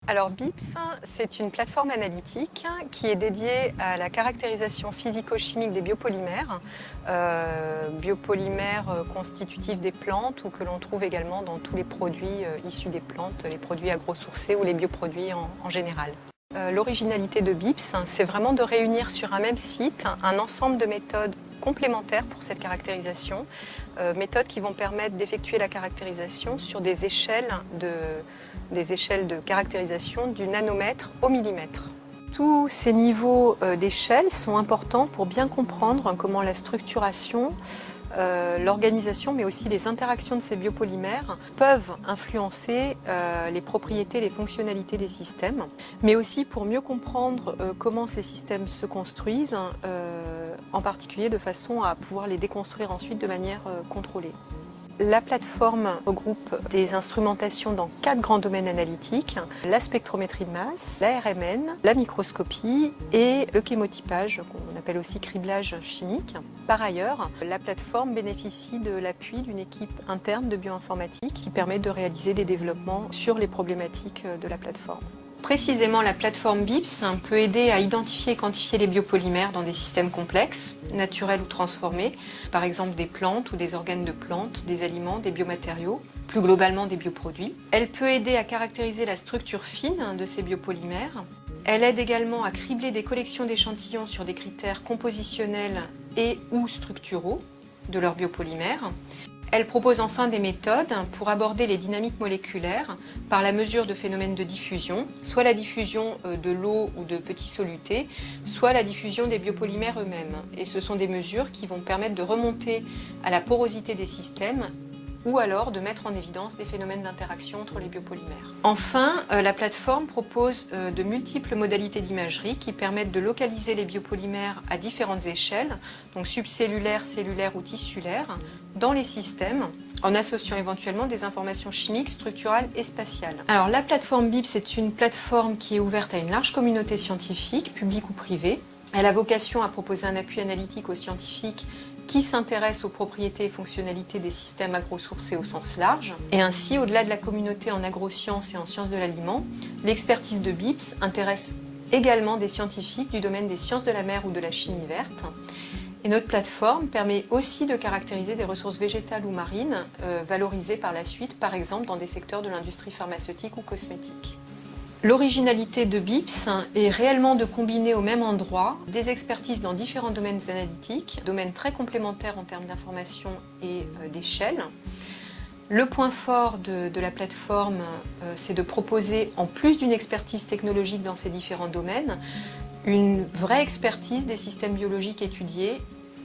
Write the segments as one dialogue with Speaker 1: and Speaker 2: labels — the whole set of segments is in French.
Speaker 1: Alors BIPS, c'est une plateforme analytique qui est dédiée à la caractérisation physico-chimique des biopolymères, constitutifs des plantes ou que l'on trouve également dans tous les produits issus des plantes, les produits agrosourcés ou les bioproduits en général. L'originalité de BIPS, c'est vraiment de réunir sur un même site un ensemble de méthodes complémentaires pour cette caractérisation, méthodes qui vont permettre d'effectuer la caractérisation sur des échelles de caractérisation du nanomètre au millimètre. Tous ces niveaux d'échelle sont importants pour bien comprendre comment la structuration, l'organisation, mais aussi les interactions de ces biopolymères peuvent influencer les propriétés, les fonctionnalités des systèmes, mais aussi pour mieux comprendre comment ces systèmes se construisent, en particulier de façon à pouvoir les déconstruire ensuite de manière contrôlée. La plateforme regroupe des instrumentations dans 4 grands domaines analytiques, la spectrométrie de masse, la RMN, la microscopie et le chémotypage, qu'on appelle aussi criblage chimique. Par ailleurs, la plateforme bénéficie de l'appui d'une équipe interne de bioinformatique qui permet de réaliser des développements sur les problématiques de la plateforme. Précisément, la plateforme BIPS peut aider à identifier et quantifier les biopolymères dans des systèmes complexes, naturels ou transformés, par exemple des plantes ou des organes de plantes, des aliments, des biomatériaux, plus globalement des bioproduits. Elle peut aider à caractériser la structure fine de ces biopolymères. Elle aide également à cribler des collections d'échantillons sur des critères compositionnels et ou structuraux de leurs biopolymères. Elle propose enfin des méthodes pour aborder les dynamiques moléculaires par la mesure de phénomènes de diffusion, soit la diffusion de l'eau ou de petits solutés, soit la diffusion des biopolymères eux-mêmes. Et ce sont des mesures qui vont permettre de remonter à la porosité des systèmes ou alors de mettre en évidence des phénomènes d'interaction entre les biopolymères. Enfin, la plateforme propose de multiples modalités d'imagerie qui permettent de localiser les biopolymères à différentes échelles, donc subcellulaires, cellulaires ou tissulaires, dans les systèmes, en associant éventuellement des informations chimiques, structurales et spatiales. Alors la plateforme BIPS est une plateforme qui est ouverte à une large communauté scientifique, publique ou privée. Elle a vocation à proposer un appui analytique aux scientifiques qui s'intéressent aux propriétés et fonctionnalités des systèmes agrosourcés au sens large. Et ainsi, au-delà de la communauté en agrosciences et en sciences de l'aliment, l'expertise de BIPS intéresse également des scientifiques du domaine des sciences de la mer ou de la chimie verte. Et notre plateforme permet aussi de caractériser des ressources végétales ou marines, valorisées par la suite, par exemple dans des secteurs de l'industrie pharmaceutique ou cosmétique. L'originalité de BIPS est réellement de combiner au même endroit des expertises dans différents domaines analytiques, domaines très complémentaires en termes d'information et d'échelle. Le point fort de la plateforme, c'est de proposer, en plus d'une expertise technologique dans ces différents domaines, une vraie expertise des systèmes biologiques étudiés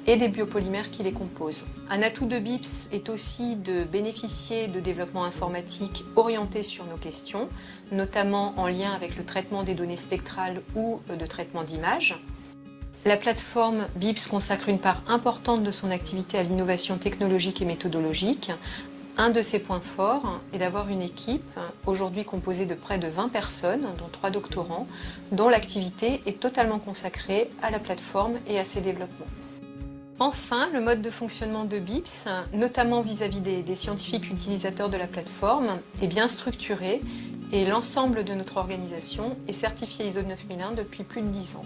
Speaker 1: et des biopolymères qui les composent. Un atout de BIPS est aussi de bénéficier de développement informatique orienté sur nos questions, notamment en lien avec le traitement des données spectrales ou de traitement d'images. La plateforme BIPS consacre une part importante de son activité à l'innovation technologique et méthodologique. Un de ses points forts est d'avoir une équipe, aujourd'hui composée de près de 20 personnes, dont 3 doctorants, dont l'activité est totalement consacrée à la plateforme et à ses développements. Enfin, le mode de fonctionnement de BIPS, notamment vis-à-vis des scientifiques utilisateurs de la plateforme, est bien structuré et l'ensemble de notre organisation est certifié ISO 9001 depuis plus de 10 ans.